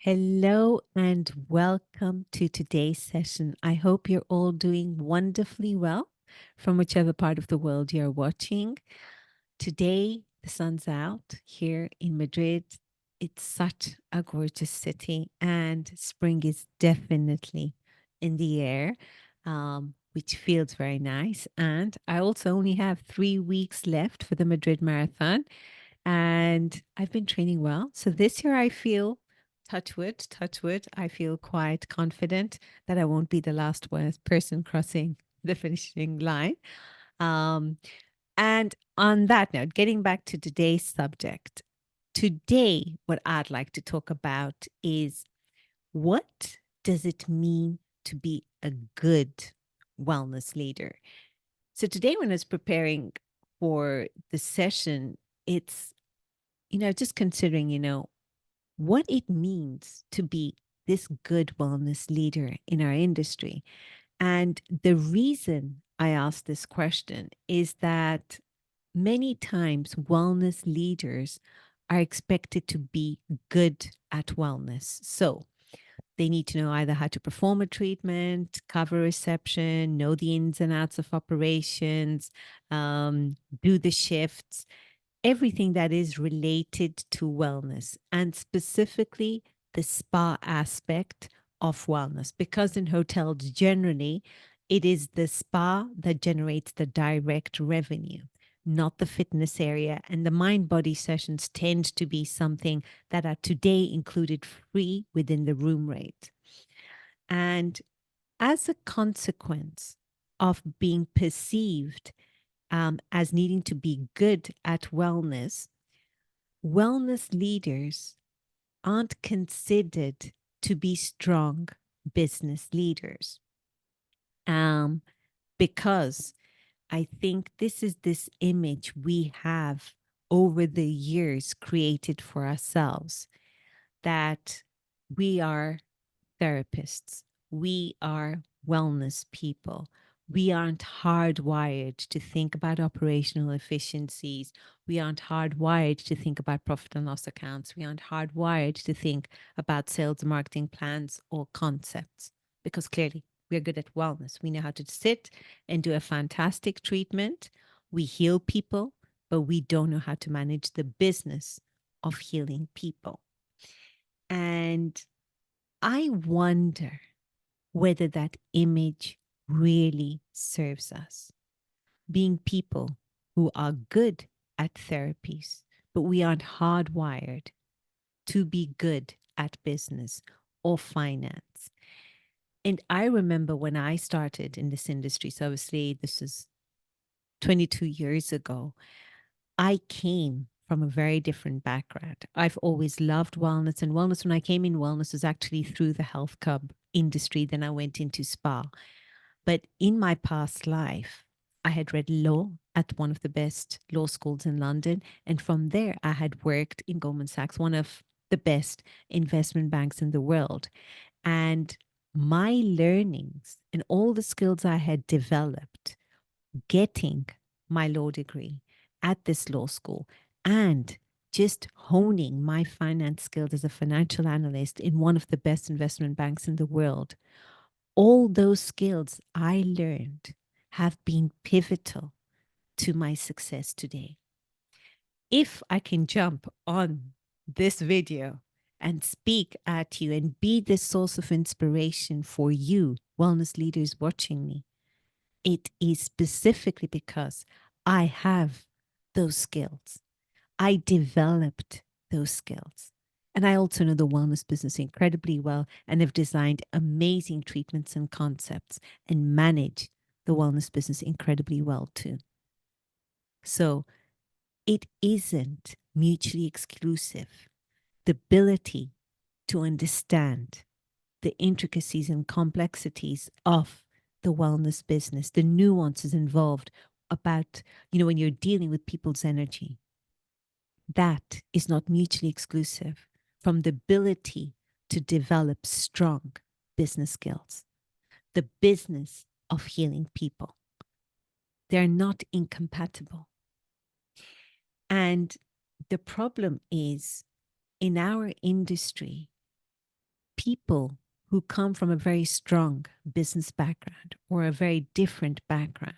Hello and welcome to today's session. I hope you're all doing wonderfully well from whichever part of the world you're watching. Today, the sun's out here in Madrid. It's such a gorgeous city, and spring is definitely in the air, which feels very nice. And I also only have 3 weeks left for the Madrid Marathon, and I've been training well. So this year I feel, touch wood, I feel quite confident that I won't be the last person crossing the finishing line. Um, and on that note, getting back to today's subject, today, what I'd like to talk about is what does it mean to be a good wellness leader? So today, when I was preparing for the session, it's just considering, what it means to be this good wellness leader in our industry. And the reason I asked this question is that many times wellness leaders are expected to be good at wellness. So they need to know either how to perform a treatment, cover reception, know the ins and outs of operations, do the shifts, everything that is related to wellness, and specifically the spa aspect of wellness. Because in hotels, generally, it is the spa that generates the direct revenue, not the fitness area. And the mind body sessions tend to be something that are today included free within the room rate. And as a consequence of being perceived as needing to be good at wellness, wellness leaders aren't considered to be strong business leaders. Because I think this image we have over the years created for ourselves, that we are therapists, we are wellness people. We aren't hardwired to think about operational efficiencies. We aren't hardwired to think about profit and loss accounts. We aren't hardwired to think about sales and marketing plans or concepts, because clearly we're good at wellness. We know how to sit and do a fantastic treatment. We heal people, but we don't know how to manage the business of healing people. And I wonder whether that image really serves us. Being people who are good at therapies, but we aren't hardwired to be good at business or finance. And I remember when I started in this industry, so obviously this is 22 years ago, I came from a very different background. I've always loved wellness, and wellness, when I came in, wellness was actually through the health club industry. Then I went into spa. But in my past life, I had read law at one of the best law schools in London. And from there, I had worked in Goldman Sachs, one of the best investment banks in the world. And my learnings and all the skills I had developed getting my law degree at this law school, and just honing my finance skills as a financial analyst in one of the best investment banks in the world, all those skills I learned have been pivotal to my success today. If I can jump on this video and speak at you and be the source of inspiration for you, wellness leaders watching me, it is specifically because I have those skills. I developed those skills. And I also know the wellness business incredibly well and have designed amazing treatments and concepts and manage the wellness business incredibly well too. So it isn't mutually exclusive. The ability to understand the intricacies and complexities of the wellness business, the nuances involved about, when you're dealing with people's energy, that is not mutually exclusive from the ability to develop strong business skills, the business of healing people. They're not incompatible. And the problem is, in our industry, people who come from a very strong business background or a very different background,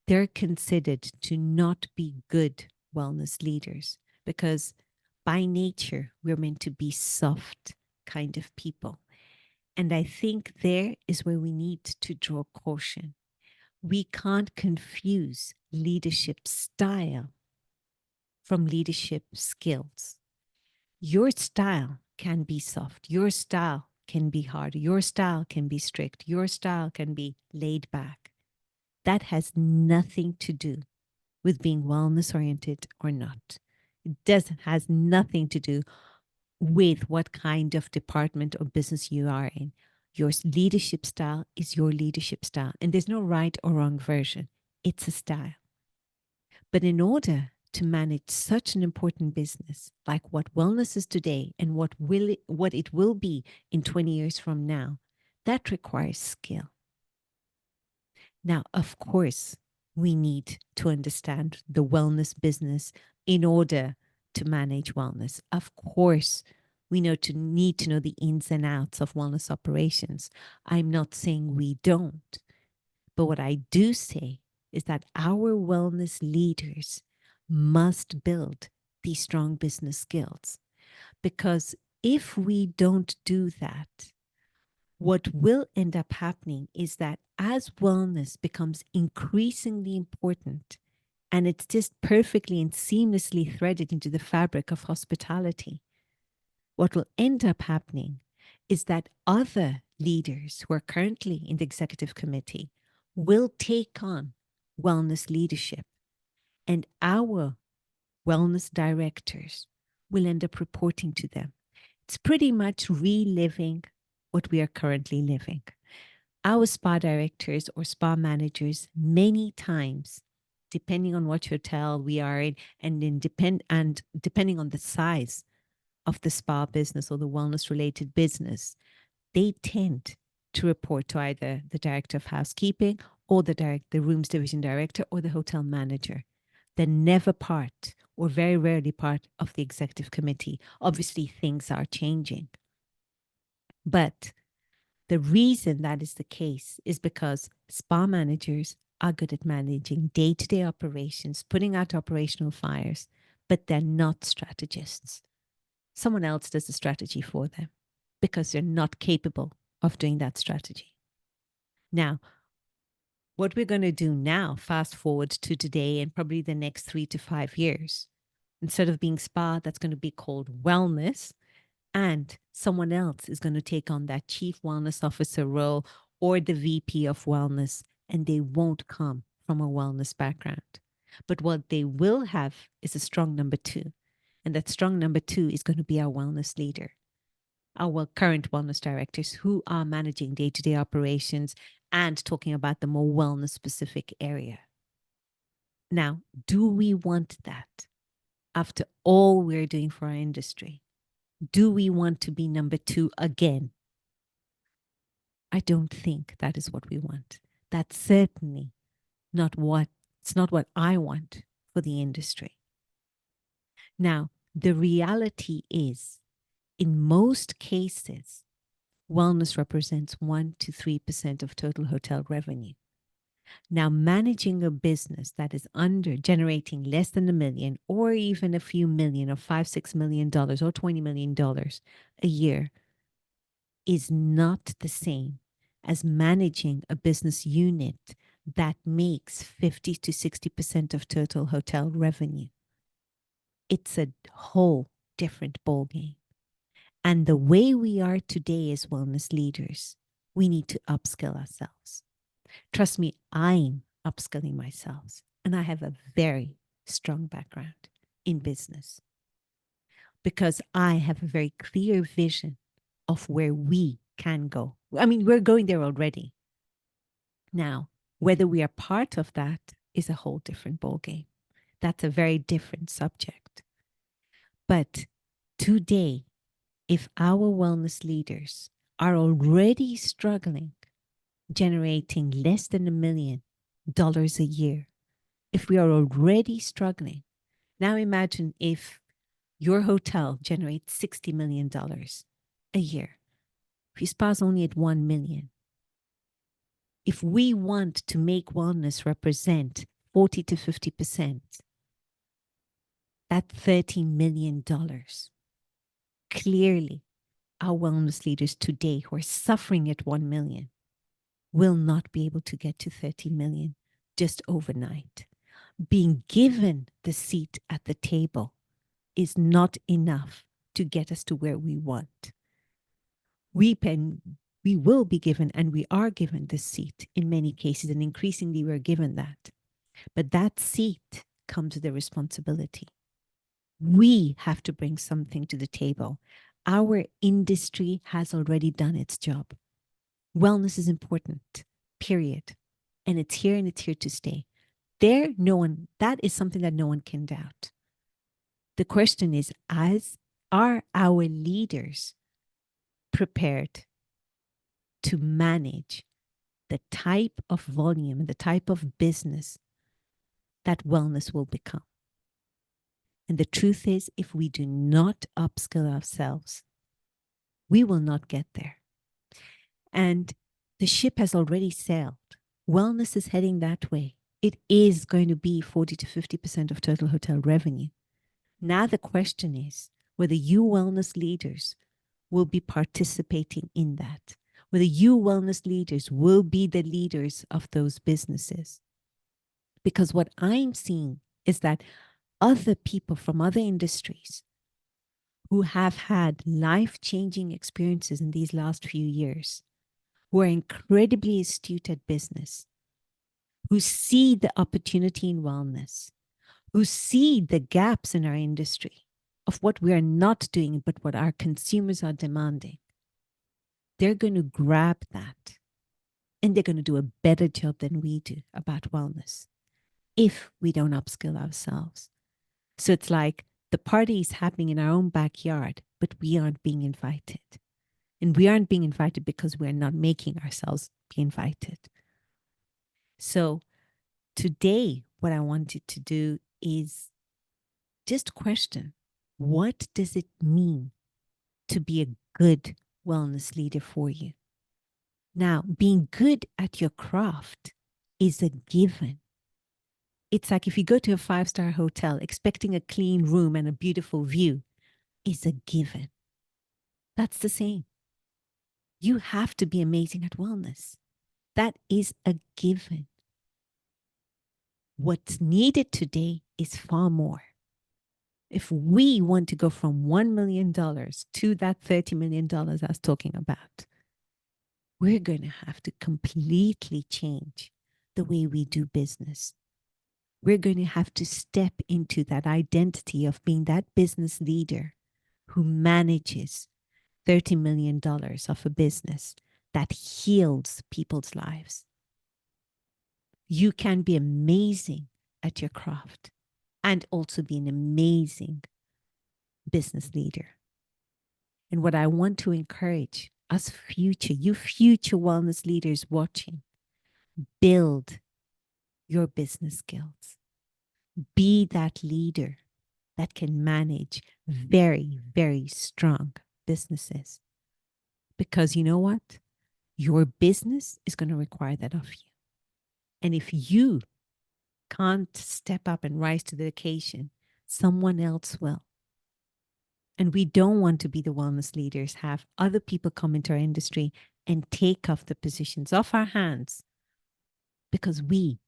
they're considered to not be good wellness leaders because by nature, we're meant to be soft kind of people. And I think there is where we need to draw caution. We can't confuse leadership style from leadership skills. Your style can be soft. Your style can be hard. Your style can be strict. Your style can be laid back. That has nothing to do with being wellness oriented or not. Has nothing to do with what kind of department or business you are in. Your leadership style is your leadership style, and there's no right or wrong version. It's a style. But in order to manage such an important business like what wellness is today and what it will be in 20 years from now, that requires skill. Now, of course, we need to understand the wellness business in order to manage wellness. Of course, we need to know the ins and outs of wellness operations. I'm not saying we don't, but what I do say is that our wellness leaders must build these strong business skills, because if we don't do that, what will end up happening is that as wellness becomes increasingly important and it's just perfectly and seamlessly threaded into the fabric of hospitality, what will end up happening is that other leaders who are currently in the executive committee will take on wellness leadership, and our wellness directors will end up reporting to them. It's pretty much reliving what we are currently living. Our spa directors or spa managers, many times, depending on what hotel we are in, and depending on the size of the spa business or the wellness related business, they tend to report to either the director of housekeeping or the rooms division director or the hotel manager. They're never part or very rarely part of the executive committee. Obviously, things are changing. But the reason that is the case is because spa managers are good at managing day-to-day operations, putting out operational fires, but they're not strategists. Someone else does the strategy for them because they're not capable of doing that strategy. Now, what we're going to do now, fast forward to today and probably the next 3 to 5 years, instead of being spa, that's going to be called wellness. And someone else is going to take on that chief wellness officer role or the VP of wellness, and they won't come from a wellness background. But what they will have is a strong number two. And that strong number two is going to be our wellness leader, our current wellness directors who are managing day-to-day operations and talking about the more wellness specific area. Now, do we want that after all we're doing for our industry? Do we want to be number two again? I don't think that is what we want. That's certainly it's not what I want for the industry. Now, the reality is, in most cases, wellness represents 1 to 3% of total hotel revenue. Now, managing a business that is generating less than $1 million or even a few million or $5-6 million or $20 million a year is not the same as managing a business unit that makes 50 to 60% of total hotel revenue. It's a whole different ballgame. And the way we are today as wellness leaders, we need to upskill ourselves. Trust me, I'm upskilling myself, and I have a very strong background in business because I have a very clear vision of where we can go. I mean, we're going there already. Now, whether we are part of that is a whole different ballgame. That's a very different subject. But today, if our wellness leaders are already struggling, generating less than $1 million a year, if we are already struggling, now imagine if your hotel generates $60 million a year. If you spouse only at 1 million, if we want to make wellness represent 40 to 50%, that $30 million, clearly our wellness leaders today who are suffering at 1 million will not be able to get to 30 million just overnight. Being given the seat at the table is not enough to get us to where we want. We will be given, and we are given this seat in many cases, and increasingly we're given that. But that seat comes with a responsibility. We have to bring something to the table. Our industry has already done its job. Wellness is important, period. And it's here to stay. That is something that no one can doubt. The question is, are our leaders prepared to manage the type of volume and the type of business that wellness will become? And the truth is, if we do not upskill ourselves, we will not get there. And the ship has already sailed. Wellness is heading that way. It is going to be 40 to 50% of total hotel revenue. Now the question is whether you wellness leaders will be participating in that, whether you wellness leaders will be the leaders of those businesses. Because what I'm seeing is that other people from other industries who have had life-changing experiences in these last few years, who are incredibly astute at business, who see the opportunity in wellness, who see the gaps in our industry of what we are not doing, but what our consumers are demanding, they're going to grab that and they're going to do a better job than we do about wellness if we don't upskill ourselves. So it's like the party is happening in our own backyard, but we aren't being invited. And we aren't being invited because we're not making ourselves be invited. So today, what I wanted to do is just question, what does it mean to be a good wellness leader for you? Now, being good at your craft is a given. It's like if you go to a 5-star hotel, expecting a clean room and a beautiful view is a given. That's the same. You have to be amazing at wellness. That is a given. What's needed today is far more. If we want to go from $1 million to that $30 million I was talking about, we're going to have to completely change the way we do business. We're going to have to step into that identity of being that business leader who manages $30 million of a business that heals people's lives. You can be amazing at your craft and also be an amazing business leader. And what I want to encourage us you future wellness leaders watching, build your business skills. Be that leader that can manage very, very strong businesses. Because you know what? Your business is going to require that of you. And if you can't step up and rise to the occasion, someone else will. And we don't want to be the wellness leaders, have other people come into our industry and take off the positions off our hands because we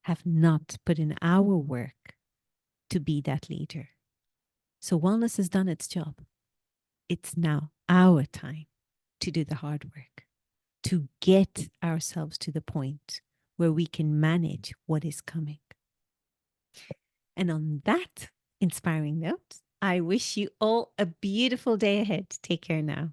have not put in our work to be that leader. So wellness has done its job. It's now our time to do the hard work, to get ourselves to the point where we can manage what is coming. And on that inspiring note, I wish you all a beautiful day ahead. Take care now.